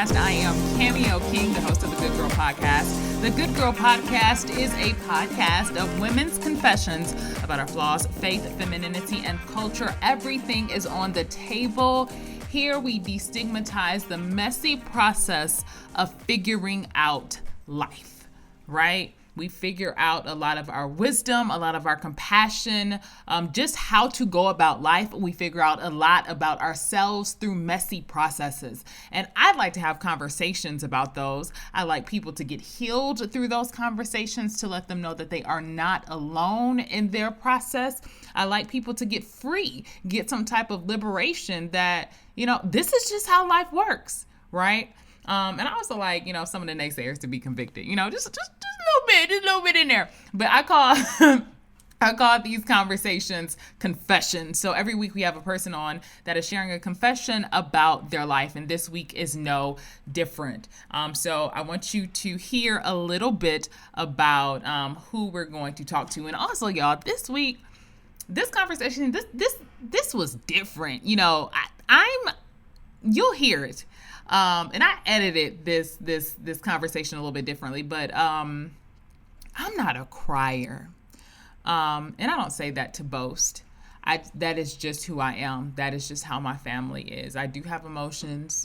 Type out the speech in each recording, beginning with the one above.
podcast. I am Cameo King, the host of the Good Girl Podcast. The Good Girl Podcast is a podcast of women's confessions about our flaws, faith, femininity, and culture. Everything is on the table. Here we destigmatize the messy process of figuring out life, right? We figure out a lot of our wisdom, a lot of our compassion, just how to go about life. We figure out a lot about ourselves through messy processes. And I'd like to have conversations about those. I like people to get healed through those conversations, to let them know that they are not alone in their process. I like people to get free, get some type of liberation that, this is just how life works, right? And I also like, some of the naysayers to be convicted, just a little bit in there. But I call these conversations confessions. So every week we have a person on that is sharing a confession about their life, and this week is no different. So I want you to hear a little bit about who we're going to talk to, and also, y'all, this week, this conversation, this was different. You'll hear it. And I edited this conversation a little bit differently, but I'm not a crier. And I don't say that to boast. That is just who I am. That is just how my family is. I do have emotions.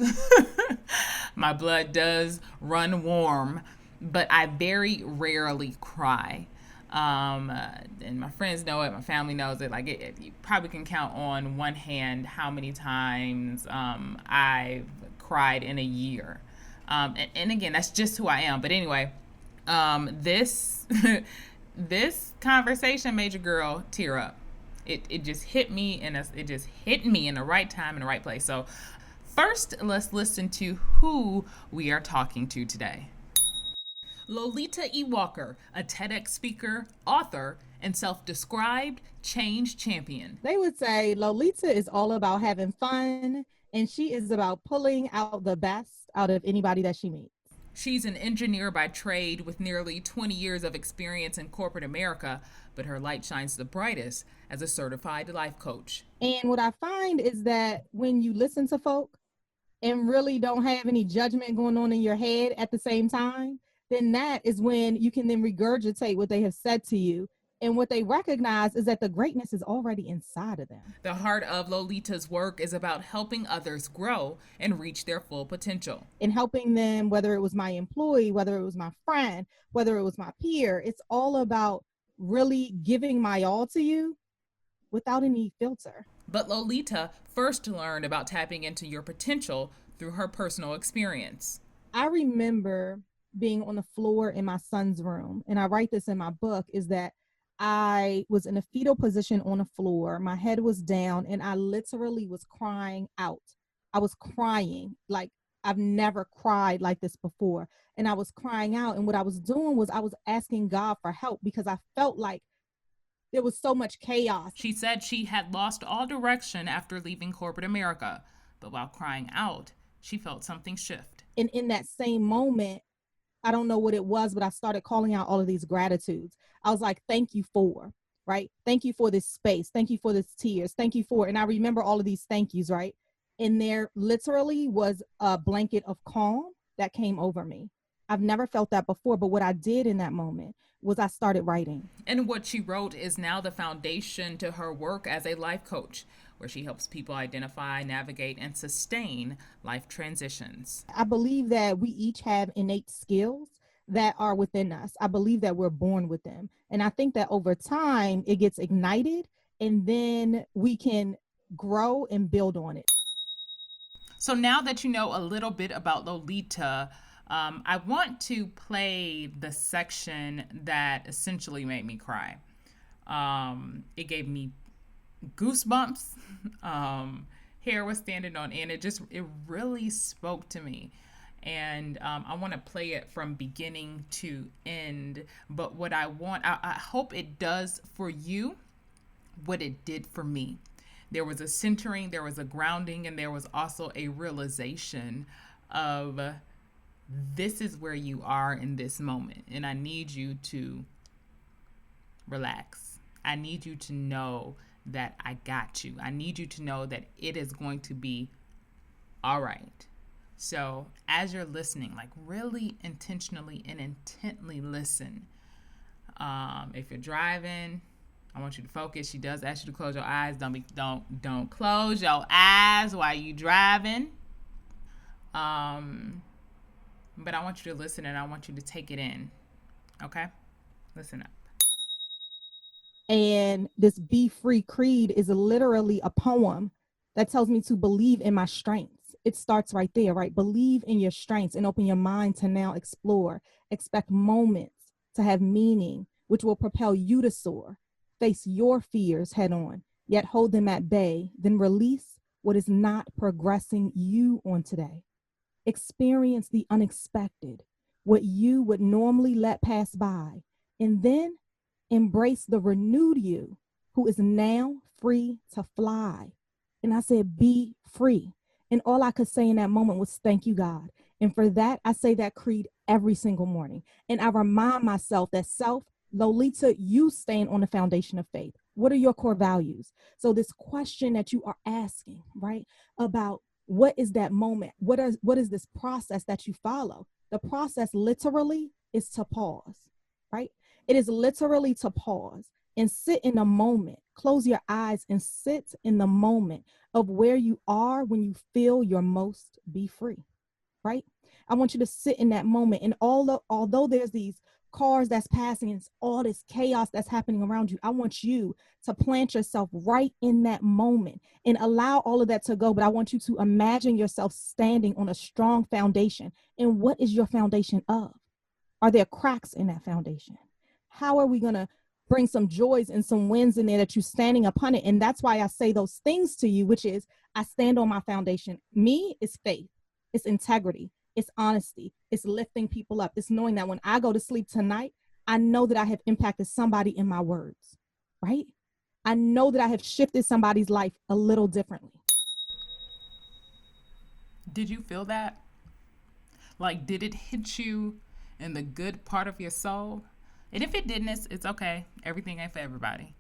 My blood does run warm, but I very rarely cry. And my friends know it, my family knows it. You probably can count on one hand how many times I've cried in a year. And again, that's just who I am. But anyway, this conversation made your girl tear up. It just hit me in the right time, in the right place. So first, let's listen to who we are talking to today. Lolita E. Walker, a TEDx speaker, author, and self-described change champion. They would say Lolita is all about having fun, and she is about pulling out the best out of anybody that she meets. She's an engineer by trade with nearly 20 years of experience in corporate America, but her light shines the brightest as a certified life coach. And what I find is that when you listen to folk and really don't have any judgment going on in your head at the same time, then that is when you can then regurgitate what they have said to you. And what they recognize is that the greatness is already inside of them. The heart of Lolita's work is about helping others grow and reach their full potential. And helping them, whether it was my employee, whether it was my friend, whether it was my peer, it's all about really giving my all to you without any filter. But Lolita first learned about tapping into your potential through her personal experience. I remember being on the floor in my son's room, and I write this in my book, is that I was in a fetal position on the floor. My head was down, and I literally was crying out. I was crying like I've never cried like this before. And I was crying out. And what I was doing was I was asking God for help because I felt like there was so much chaos. She said she had lost all direction after leaving corporate America, but while crying out, she felt something shift. And in that same moment, I don't know what it was, but I started calling out all of these gratitudes. I was like, thank you for, right? Thank you for this space. Thank you for this tears. Thank you for, and I remember all of these thank yous, right? And there literally was a blanket of calm that came over me. I've never felt that before, but what I did in that moment was I started writing. And what she wrote is now the foundation to her work as a life coach, where she helps people identify, navigate, and sustain life transitions. I believe that we each have innate skills that are within us. I believe that we're born with them. And I think that over time it gets ignited, and then we can grow and build on it. So now that you know a little bit about Lolita, I want to play the section that essentially made me cry. It gave me goosebumps. Hair was standing on end. It really spoke to me. And I want to play it from beginning to end. But what I hope it does for you what it did for me. There was a centering, there was a grounding, and there was also a realization of this is where you are in this moment. And I need you to relax. I need you to know that I got you. I need you to know that it is going to be all right. So as you're listening, like really intentionally and intently listen. If you're driving, I want you to focus. She does ask you to close your eyes. Don't close your eyes while you driving. But I want you to listen and I want you to take it in. Okay? Listen up. And this Be Free Creed is literally a poem that tells me to believe in my strengths. It starts right there, right? Believe in your strengths and open your mind to now explore. Expect moments to have meaning, which will propel you to soar. Face your fears head on, yet hold them at bay. Then release what is not progressing you on today. Experience the unexpected, what you would normally let pass by. And then embrace the renewed you who is now free to fly. And I said, be free. And all I could say in that moment was, thank you, God. And for that, I say that creed every single morning. And I remind myself that Lolita, you stand on the foundation of faith. What are your core values? So this question that you are asking, right, about what is that moment? What is this process that you follow? The process literally is to pause, right? It is literally to pause and sit in a moment. Close your eyes and sit in the moment of where you are when you feel your most be free, right? I want you to sit in that moment. And although there's these cars that's passing and all this chaos that's happening around you, I want you to plant yourself right in that moment and allow all of that to go. But I want you to imagine yourself standing on a strong foundation. And what is your foundation of? Are there cracks in that foundation? How are we going to bring some joys and some wins in there that you're standing upon it? And that's why I say those things to you, which is I stand on my foundation. Me is faith, it's integrity, it's honesty, it's lifting people up. It's knowing that when I go to sleep tonight, I know that I have impacted somebody in my words, right? I know that I have shifted somebody's life a little differently. Did you feel that? Like, did it hit you in the good part of your soul? And if it didn't, it's okay. Everything ain't for everybody.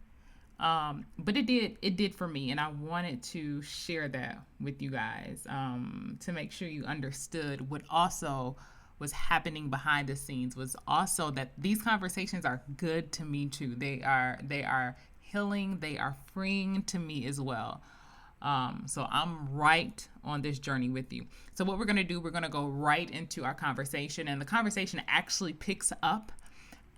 But it did for me, and I wanted to share that with you guys to make sure you understood what also was happening behind the scenes. Was also that these conversations are good to me too. They are healing. They are freeing to me as well. So I'm right on this journey with you. So what we're going to do, we're going to go right into our conversation, and the conversation actually picks up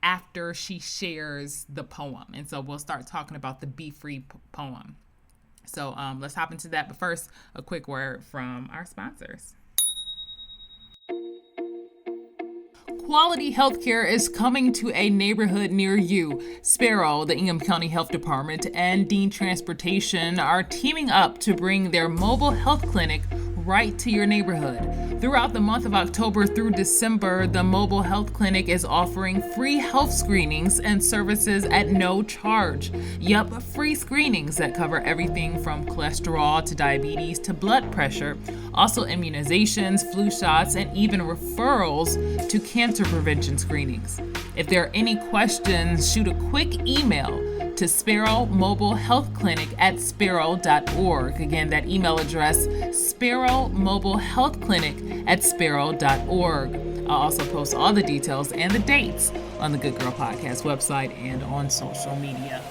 after she shares the poem. And so we'll start talking about the Be Free poem. So let's hop into that. But first, a quick word from our sponsors. Quality healthcare is coming to a neighborhood near you. Sparrow, the Ingham County Health Department, and Dean Transportation are teaming up to bring their mobile health clinic right to your neighborhood. Throughout the month of October through December, the mobile health clinic is offering free health screenings and services at no charge. Yup, free screenings that cover everything from cholesterol to diabetes to blood pressure. Also immunizations, flu shots, and even referrals to cancer prevention screenings. If there are any questions, shoot a quick email to Sparrow Mobile Health Clinic at sparrow.org. Again, that email address, Sparrow Mobile Health Clinic at sparrow.org. I'll also post all the details and the dates on the Good Girl Podcast website and on social media.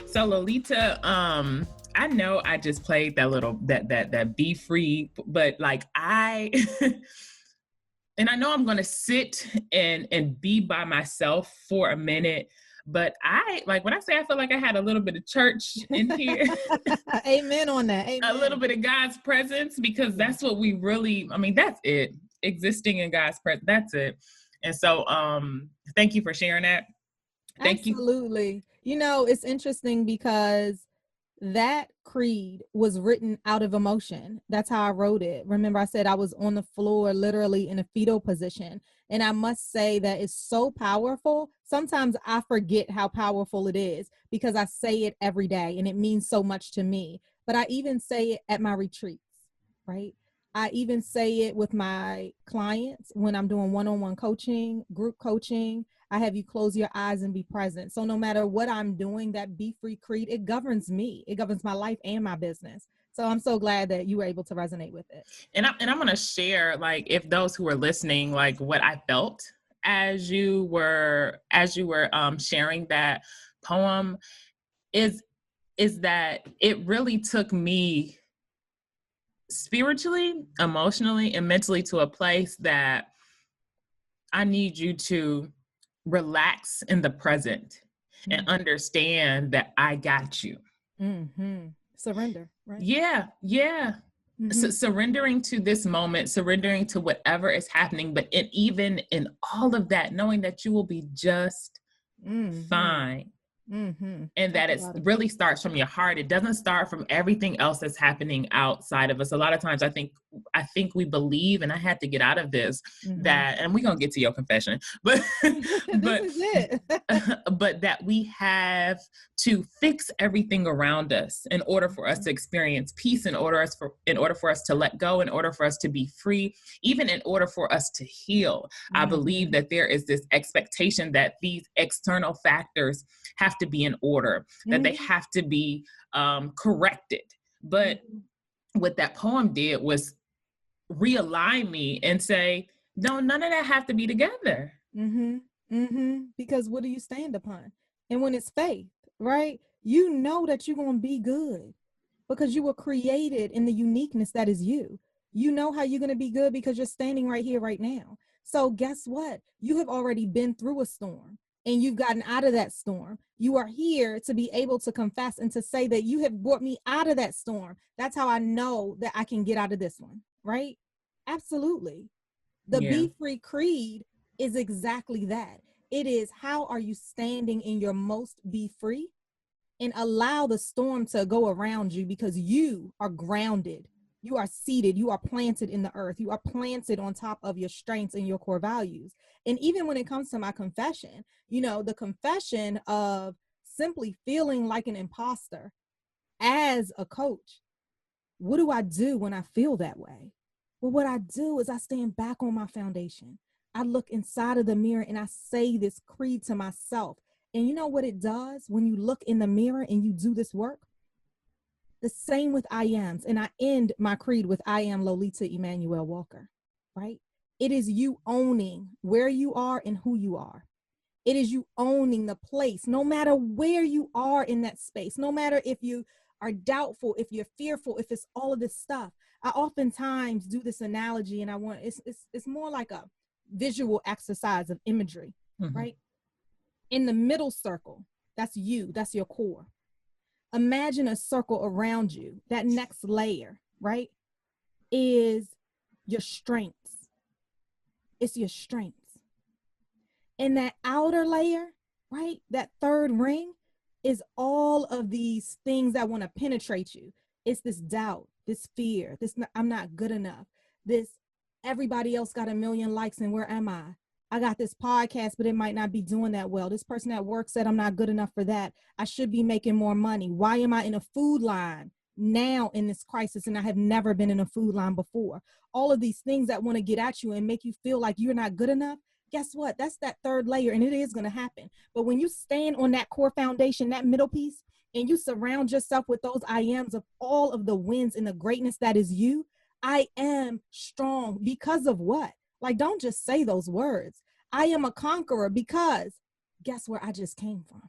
So Lolita, I know I just played that Be Free, but like and I know I'm going to sit and be by myself for a minute, but when I say I feel like I had a little bit of church in here. Amen on that. Amen. A little bit of God's presence, because that's what we really, that's it. Existing in God's presence, that's it. And so thank you for sharing that. Thank you. Absolutely. You know, it's interesting because that creed was written out of emotion. That's how I wrote it. Remember, I said I was on the floor, literally in a fetal position. And I must say that it's so powerful. Sometimes I forget how powerful it is because I say it every day and it means so much to me. But I even say it at my retreats, right? I even say it with my clients when I'm doing one-on-one coaching, group coaching. I have you close your eyes and be present. So no matter what I'm doing, that Be Free creed, it governs me. It governs my life and my business. So I'm so glad that you were able to resonate with it. And I'm going to share, like, if those who are listening, like what I felt as you were sharing that poem is that it really took me spiritually, emotionally, and mentally to a place that I need you to relax in the present and understand that I got you. Surrender, right? Yeah. Surrendering to this moment, surrendering to whatever is happening, but even in all of that, knowing that you will be just fine. And that it really starts from your heart. It doesn't start from everything else that's happening outside of us. A lot of times I think we believe, and I had to get out of this, that, and we're going to get to your confession, but this is it. but that we have to fix everything around us in order for us to experience peace, in order for us to let go, in order for us to be free, even in order for us to heal. I believe that there is this expectation that these external factors have to be in order, that they have to be corrected. But what that poem did was realign me and say, no, none of that have to be together. Because what do you stand upon? And when it's faith, right? You know that you're going to be good because you were created in the uniqueness that is you. You know how you're going to be good because you're standing right here, right now. So guess what? You have already been through a storm and you've gotten out of that storm. You are here to be able to confess and to say that you have brought me out of that storm. That's how I know that I can get out of this one, right? Absolutely. The Be Free creed is exactly that. It is, how are you standing in your most be free, and allow the storm to go around you because you are grounded. You are seated. You are planted in the earth. You are planted on top of your strengths and your core values. And even when it comes to my confession, the confession of simply feeling like an imposter as a coach, what do I do when I feel that way? Well, what I do is I stand back on my foundation. I look inside of the mirror and I say this creed to myself. And you know what it does when you look in the mirror and you do this work? The same with I ams. And I end my creed with I am Lolita E Walker, right? It is you owning where you are and who you are. It is you owning the place, no matter where you are in that space, no matter if you are doubtful, if you're fearful, if it's all of this stuff. I oftentimes do this analogy, and it's more like a visual exercise of imagery, right? In the middle circle, that's you, that's your core. Imagine a circle around you. That next layer, right, is your strengths. It's your strengths. And that outer layer, right, that third ring is all of these things that want to penetrate you. It's this doubt, this fear, this I'm not good enough, this everybody else got 1 million likes and where am I? I got this podcast, but it might not be doing that well. This person at work said I'm not good enough for that. I should be making more money. Why am I in a food line now in this crisis? And I have never been in a food line before. All of these things that want to get at you and make you feel like you're not good enough. Guess what? That's that third layer, and it is going to happen. But when you stand on that core foundation, that middle piece, and you surround yourself with those I ams of all of the wins and the greatness that is you, I am strong because of what? Like, don't just say those words. I am a conqueror because guess where I just came from,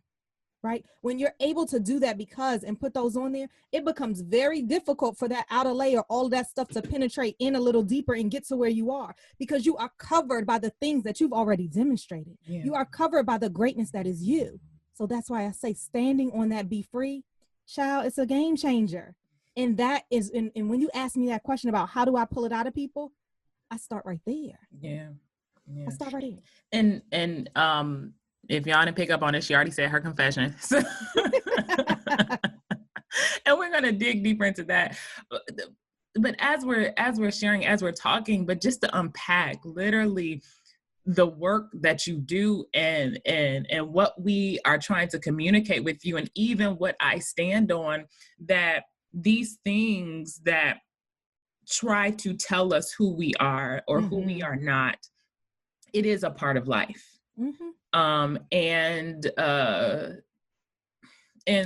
right? When you're able to do that because and put those on there, it becomes very difficult for that outer layer, all of that stuff to penetrate in a little deeper and get to where you are because you are covered by the things that you've already demonstrated. You are covered by the greatness that is you. So that's why I say standing on that Be Free, child, it's a game changer. And that is, and when you ask me that question about how do I pull it out of people, I start right there. I start right there. And if y'all didn't pick up on it, she already said her confession. So and we're gonna dig deeper into that. But as we're sharing, as we're talking, but just to unpack literally the work that you do and what we are trying to communicate with you, and even what I stand on, that these things that try to tell us who we are or who we are not, it is a part of life. And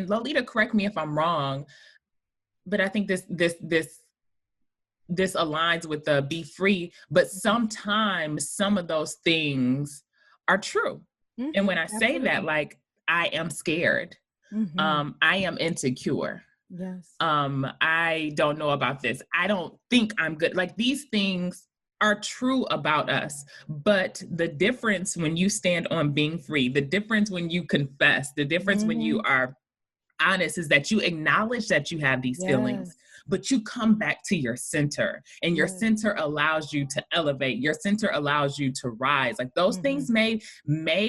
Lolita, correct me if I'm wrong, but I think this aligns with the be free, but sometimes some of those things are true. And when I say that, like, I am scared, I am insecure, Yes. I don't know about this, I don't think I'm good. Like, these things are true about us. But the difference when you stand on being free, the difference when you confess, the difference when you are honest, is that you acknowledge that you have these feelings, but you come back to your center, and your center allows you to elevate. Your center allows you to rise. Like, those things may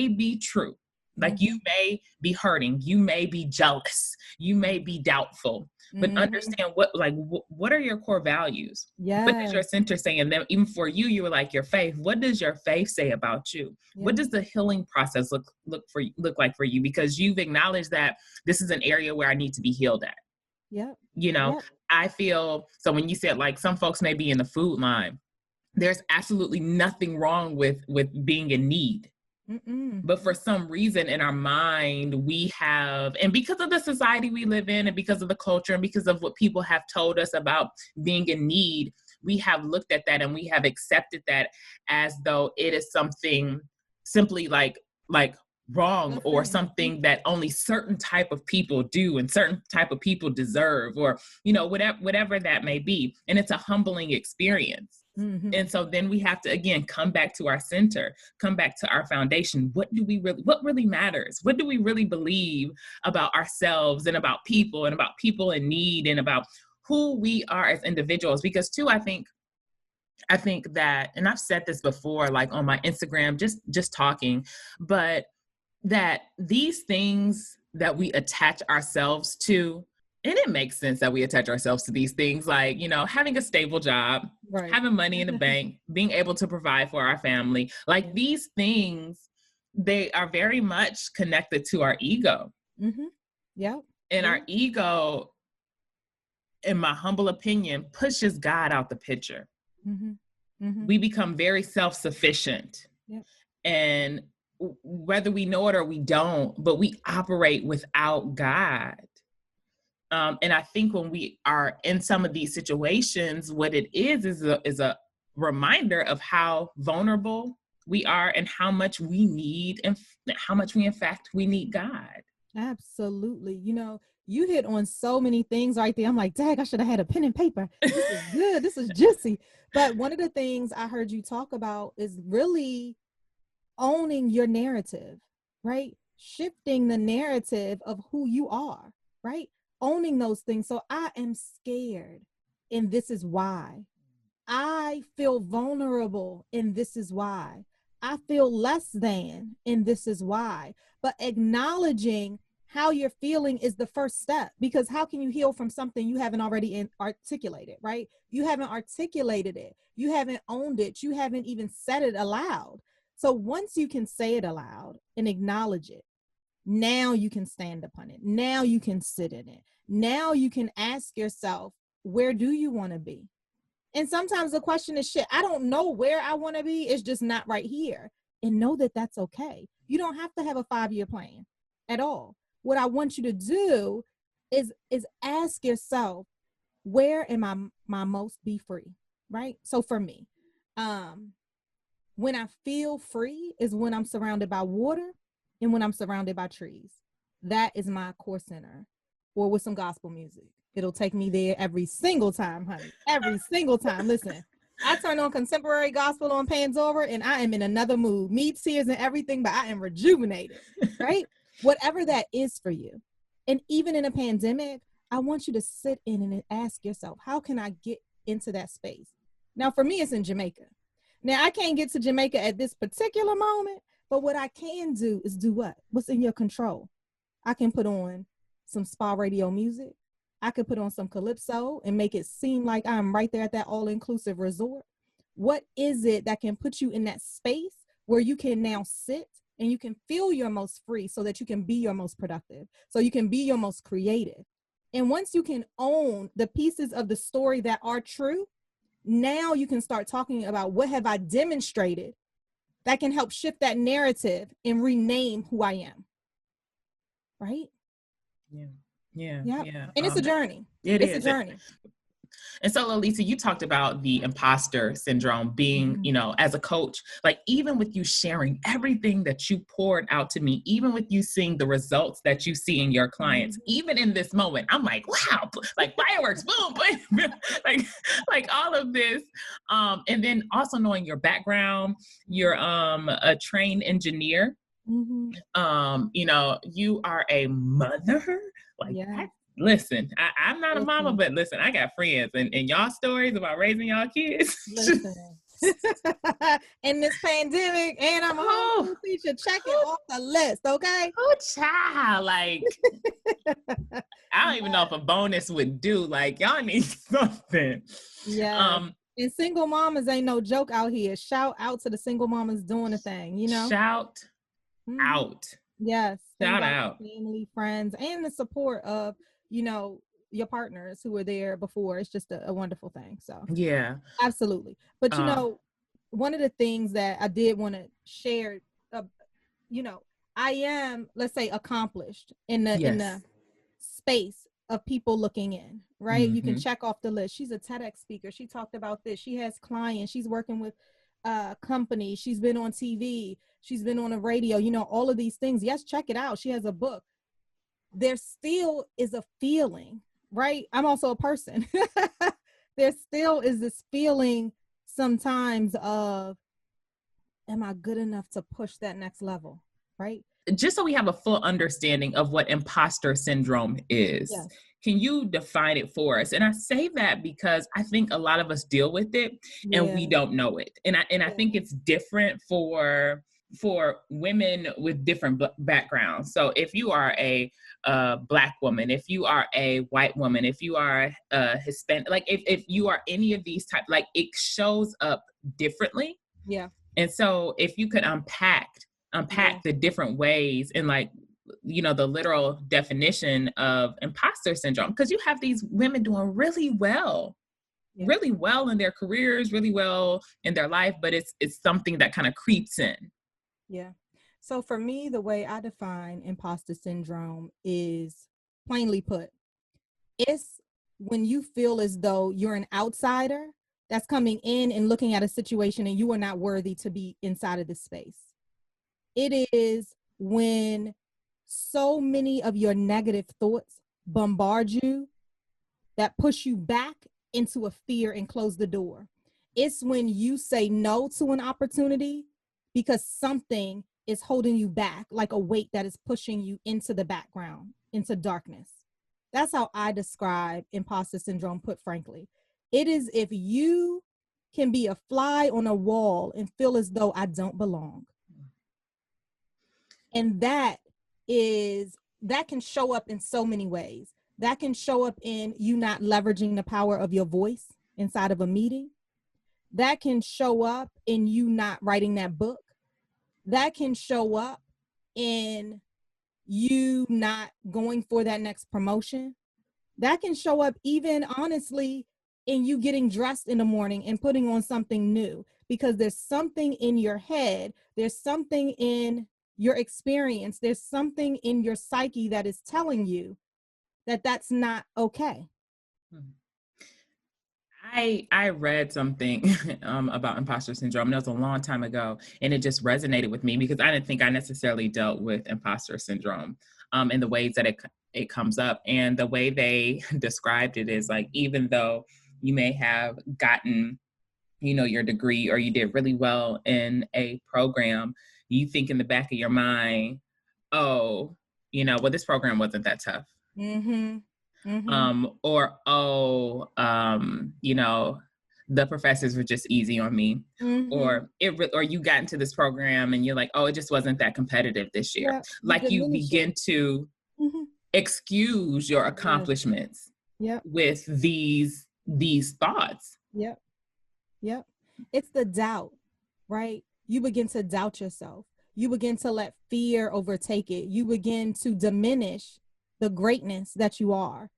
be true. Like, you may be hurting, you may be jealous, you may be doubtful, but understand what are your core values? What does your center say? And then even for you, you were like, your faith. What does your faith say about you? What does the healing process look like for you? Because you've acknowledged that this is an area where I need to be healed at. You know, I feel, so when you said, like, some folks may be in the food line, there's absolutely nothing wrong with being in need. But for some reason in our mind, we have, and because of the society we live in, and because of the culture, and because of what people have told us about being in need, we have looked at that and we have accepted that as though it is something simply like wrong, or something that only certain type of people do and certain type of people deserve, or, you know, whatever that may be. And it's a humbling experience. And so then we have to, again, come back to our center, come back to our foundation. What really matters? What do we really believe about ourselves and about people in need, and about who we are as individuals? Because too, I think that, and I've said this before, like on my Instagram, just talking, but that these things that we attach ourselves to, and it makes sense that we attach ourselves to these things, like, you know, having a stable job, having money in the bank, being able to provide for our family, like, these things, they are very much connected to our ego. And our ego, in my humble opinion, pushes God out the picture. We become very self-sufficient. And whether we know it or we don't, but we operate without God. And I think when we are in some of these situations, what it is a reminder of how vulnerable we are, and how much we need, and how much we, in fact, we need God. Absolutely. You know, you hit on so many things right there. I'm like, dang, I should have had a pen and paper. This is good. This is juicy. But one of the things I heard you talk about is really owning your narrative, right? Shifting the narrative of who you are, right? Owning those things. So I am scared, and this is why. I feel vulnerable, and this is why. I feel less than, and this is why. But acknowledging how you're feeling is the first step, because how can you heal from something you haven't already articulated, right? You haven't articulated it. You haven't owned it. You haven't even said it aloud. So once you can say it aloud and acknowledge it, now you can stand upon it. Now you can sit in it. Now you can ask yourself, where do you want to be? And sometimes the question is, shit, I don't know where I want to be. It's just not right here. And know that that's okay. You don't have to have a 5-year plan at all. What I want you to do is ask yourself, where am I most be free, right? So for me, when I feel free is when I'm surrounded by water and when I'm surrounded by trees. That is my core center. Or with some gospel music. It'll take me there every single time, honey. Every single time. Listen, I turn on contemporary gospel on Pandora and I am in another mood. Me, tears and everything, but I am rejuvenated, right? Whatever that is for you. And even in a pandemic, I want you to sit in and ask yourself, how can I get into that space? Now, for me, it's in Jamaica. Now, I can't get to Jamaica at this particular moment, but what I can do is do what? What's in your control? I can put on some spa radio music. I could put on some calypso and make it seem like I'm right there at that all-inclusive resort. What is it that can put you in that space where you can now sit and you can feel your most free so that you can be your most productive, so you can be your most creative? And once you can own the pieces of the story that are true, now you can start talking about, what have I demonstrated that can help shift that narrative and rename who I am. Right? Yeah. Yeah. Yep. Yeah. And it's a journey. It's a journey. And so, Lolita, you talked about the imposter syndrome being, you know, as a coach, like even with you sharing everything that you poured out to me, even with you seeing the results that you see in your clients, even in this moment, I'm like, wow, like fireworks, boom, boom, like all of this. And then also knowing your background, you're a trained engineer. You know, you are a mother. Like that's listen, I'm not a mama, but listen, I got friends and y'all stories about raising y'all kids. Listen. In this pandemic, and I'm a homeschool teacher, check it off the list, okay? Oh, child, like I don't even know if a bonus would do. Like y'all need something. Yeah. And single mamas ain't no joke out here. Shout out to the single mamas doing the thing, you know? Shout out. Yes. Shout out. Family, friends, and the support of, you know, your partners who were there before. It's just a wonderful thing. So yeah, absolutely. But you know, one of the things that I did want to share, you know, I am, let's say, accomplished in the space of people looking in, right? You can check off the list. She's a TEDx speaker. She talked about this. She has clients. She's working with companies. She's been on TV. She's been on the radio, you know, all of these things. Yes, check it out. She has a book. There still is a feeling, right? I'm also a person. There still is this feeling sometimes of, am I good enough to push that next level, right? Just so we have a full understanding of what imposter syndrome is, can you define it for us? And I say that because I think a lot of us deal with it and we don't know it. And I think it's different for women with different backgrounds. So if you are a Black woman, if you are a white woman, if you are a Hispanic, like if you are any of these types, like it shows up differently. Yeah. And so if you could unpack the different ways and like, you know, the literal definition of imposter syndrome, because you have these women doing really well in their careers, really well in their life, but it's something that kind of creeps in. Yeah. So for me, the way I define imposter syndrome is, plainly put, it's when you feel as though you're an outsider that's coming in and looking at a situation and you are not worthy to be inside of this space. It is when so many of your negative thoughts bombard you that push you back into a fear and close the door. It's when you say no to an opportunity because something is holding you back, like a weight that is pushing you into the background, into darkness. That's how I describe imposter syndrome, put frankly. It is if you can be a fly on a wall and feel as though I don't belong. And that can show up in so many ways. That can show up in you not leveraging the power of your voice inside of a meeting. That can show up in you not writing that book. That can show up in you not going for that next promotion. That can show up even honestly in you getting dressed in the morning and putting on something new, because there's something in your head, there's something in your experience, there's something in your psyche that is telling you that that's not okay. I read something about imposter syndrome. That was a long time ago, and it just resonated with me because I didn't think I necessarily dealt with imposter syndrome in the ways that it comes up. And the way they described it is like, even though you may have gotten, you know, your degree or you did really well in a program, you think in the back of your mind, oh, you know, well, this program wasn't that tough. Or, you know, the professors were just easy on me. Or you got into this program and you're like, oh, it just wasn't that competitive this year. Yeah, like you begin to excuse your accomplishments with these thoughts. Yep. It's the doubt, right? You begin to doubt yourself. You begin to let fear overtake it. You begin to diminish the greatness that you are.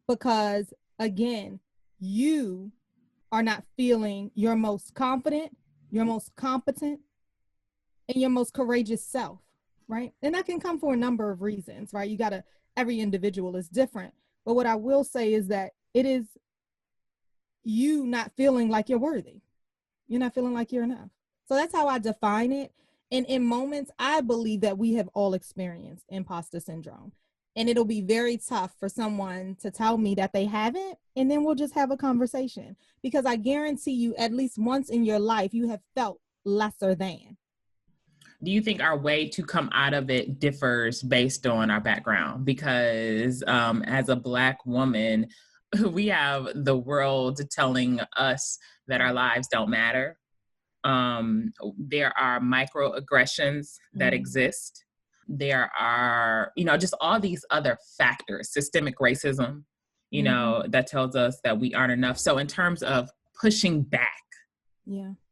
Because again, you are not feeling your most confident, your most competent, and your most courageous self, right? And that can come for a number of reasons, right? Every individual is different. But what I will say is that it is you not feeling like you're worthy. You're not feeling like you're enough. So that's how I define it. And in moments, I believe that we have all experienced imposter syndrome. And it'll be very tough for someone to tell me that they haven't. And then we'll just have a conversation. Because I guarantee you, at least once in your life, you have felt lesser than. Do you think our way to come out of it differs based on our background? Because as a Black woman, we have the world telling us that our lives don't matter. There are microaggressions that exist. There are, just all these other factors, systemic racism, that tells us that we aren't enough. So in terms of pushing back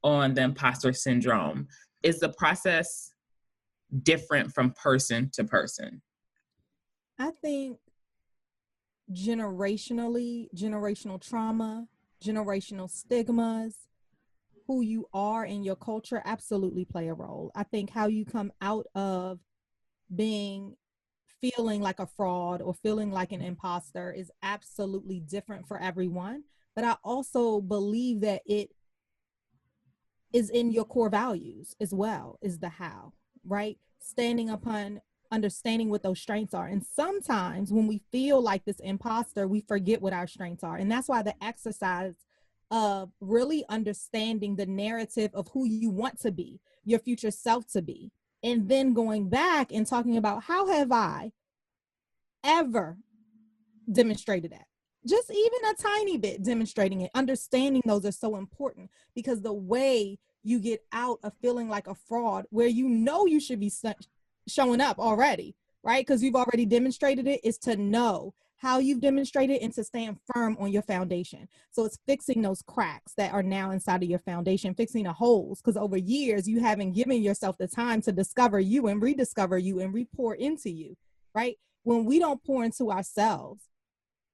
on the imposter syndrome, is the process different from person to person? I think generational trauma, generational stigmas, who you are and your culture absolutely play a role. I think how you come out of feeling like a fraud or feeling like an imposter is absolutely different for everyone. But I also believe that it is in your core values as well, is the how, right? Standing upon understanding what those strengths are. And sometimes when we feel like this imposter, we forget what our strengths are. And that's why the exercise of really understanding the narrative of who you want to be, your future self to be, and then going back and talking about how have I ever demonstrated that? Just even a tiny bit demonstrating it, understanding those are so important, because the way you get out of feeling like a fraud, where you should be showing up already, right? Because you've already demonstrated it, is to know how you've demonstrated and to stand firm on your foundation. So it's fixing those cracks that are now inside of your foundation, fixing the holes, because over years you haven't given yourself the time to discover you and rediscover you and re-pour into you, right? When we don't pour into ourselves,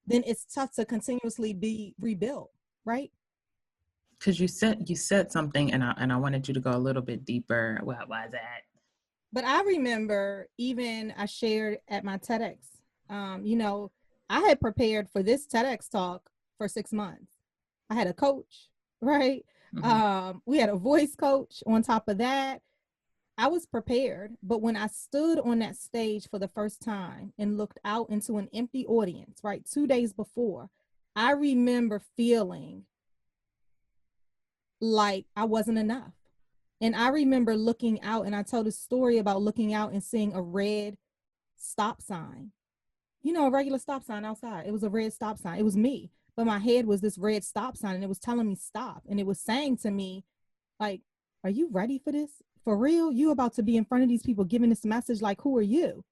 then it's tough to continuously be rebuilt, right? Because you said something, and I wanted you to go a little bit deeper. Why is that? But I remember even I shared at my TEDx, I had prepared for this TEDx talk for 6 months. I had a coach, right? Mm-hmm. We had a voice coach on top of that. I was prepared, but when I stood on that stage for the first time and looked out into an empty audience, right, 2 days before, I remember feeling like I wasn't enough. And I remember looking out, and I told a story about looking out and seeing a red stop sign. A regular stop sign outside. It was a red stop sign. It was me, but my head was this red stop sign, and it was telling me stop. And it was saying to me, like, are you ready for this? For real? You about to be in front of these people giving this message, like, who are you?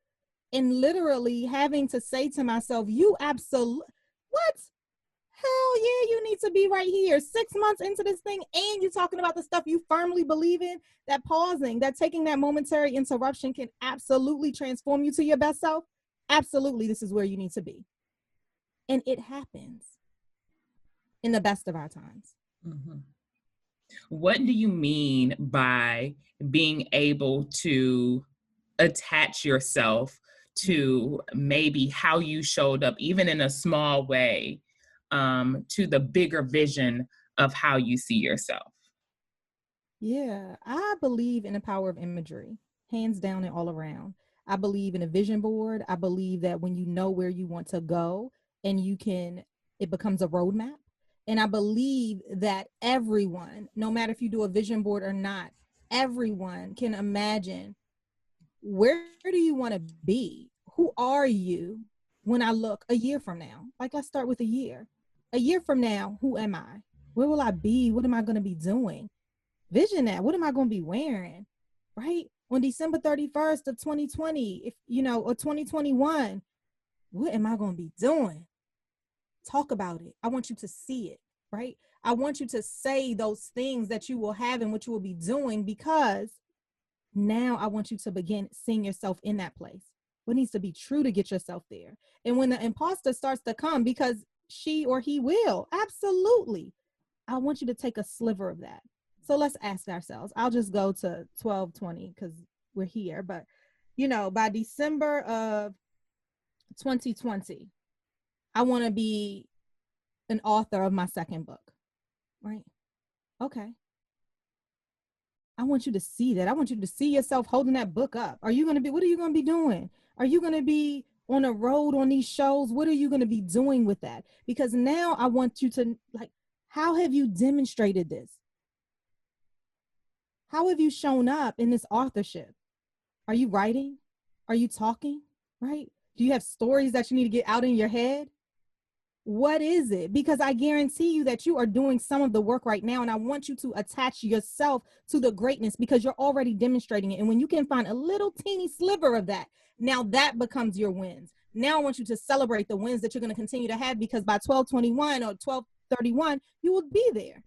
And literally having to say to myself, you absolute, what? Hell yeah, you need to be right here 6 months into this thing, and you're talking about the stuff you firmly believe in. That pausing, that taking that momentary interruption can absolutely transform you to your best self. Absolutely, this is where you need to be. And it happens in the best of our times. Mm-hmm. What do you mean by being able to attach yourself to maybe how you showed up, even in a small way, to the bigger vision of how you see yourself? Yeah, I believe in the power of imagery, hands down and all around. I believe in a vision board. I believe that when you know where you want to go and it becomes a roadmap. And I believe that everyone, no matter if you do a vision board or not, everyone can imagine, where do you want to be? Who are you when I look a year from now? Like, let's start with a year. A year from now, who am I? Where will I be? What am I going to be doing? Vision that. What am I going to be wearing? Right? On December 31st of 2020, or 2021, what am I going to be doing? Talk about it. I want you to see it, right? I want you to say those things that you will have and what you will be doing, because now I want you to begin seeing yourself in that place. What needs to be true to get yourself there? And when the imposter starts to come, because she or he will, absolutely, I want you to take a sliver of that. So let's ask ourselves. I'll just go to 12/20 because we're here. But, by December of 2020, I want to be an author of my second book, right? Okay. I want you to see that. I want you to see yourself holding that book up. What are you going to be doing? Are you going to be on a road on these shows? What are you going to be doing with that? Because now I want you to, how have you demonstrated this? How have you shown up in this authorship? Are you writing? Are you talking? Right? Do you have stories that you need to get out in your head? What is it? Because I guarantee you that you are doing some of the work right now. And I want you to attach yourself to the greatness because you're already demonstrating it. And when you can find a little teeny sliver of that, now that becomes your wins. Now I want you to celebrate the wins that you're going to continue to have, because by 12/21 or 12/31, you will be there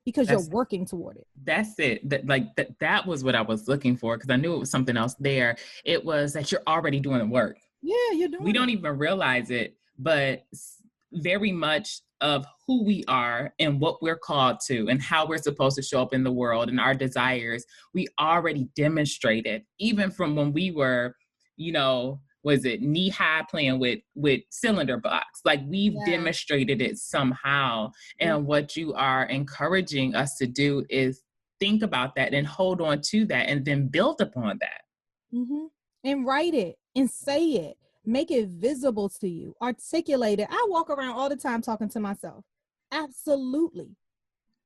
because you're working toward it. That's it. That was what I was looking for, because I knew it was something else there. It was that you're already doing the work. Yeah, you're doing it. We don't even realize it, but very much of who we are and what we're called to and how we're supposed to show up in the world and our desires, we already demonstrated, even from when we were, was it knee high playing with cylinder blocks? Like we've demonstrated it somehow. And what you are encouraging us to do is think about that and hold on to that and then build upon that. Mm-hmm. And write it and say it. Make it visible to you. Articulate it. I walk around all the time talking to myself. Absolutely.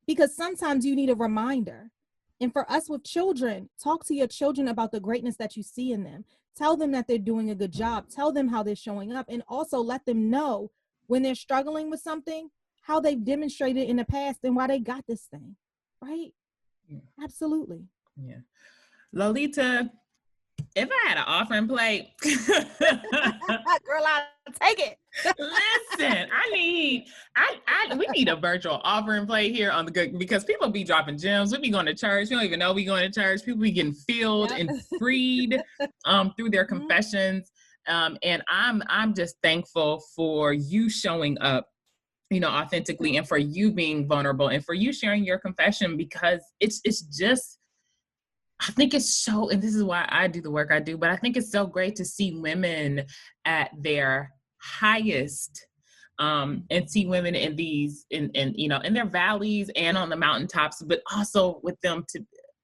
Because sometimes you need a reminder. And for us with children, talk to your children about the greatness that you see in them. Tell them that they're doing a good job. Tell them how they're showing up. And also let them know when they're struggling with something, how they've demonstrated in the past and why they got this thing. Right? Yeah. Absolutely. Yeah. Lolita, if I had an offering plate, girl, I'll take it. Listen, we need a virtual offering plate here on the Good, because people be dropping gems. We be going to church. We don't even know we going to church. People be getting filled and freed through their confessions. And I'm just thankful for you showing up, authentically, and for you being vulnerable and for you sharing your confession, because it's just, I think it's so, and this is why I do the work I do, but I think it's so great to see women at their highest, and see women in these, in their valleys and on the mountaintops, but also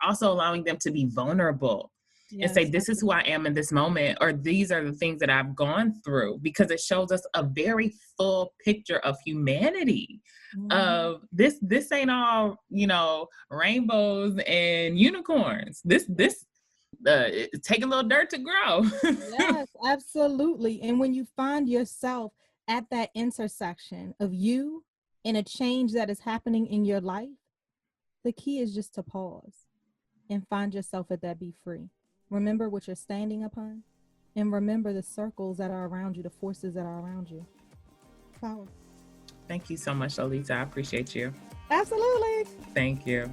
also allowing them to be vulnerable. Yes, and say, this is who I am in this moment, or these are the things that I've gone through, because it shows us a very full picture of humanity. Of this ain't all, rainbows and unicorns. This take a little dirt to grow. Yes, absolutely. And when you find yourself at that intersection of you and a change that is happening in your life, the key is just to pause and find yourself at that be free. Remember what you're standing upon, and remember the circles that are around you, the forces that are around you. Power. Thank you so much, Lolita. I appreciate you. Absolutely. Thank you.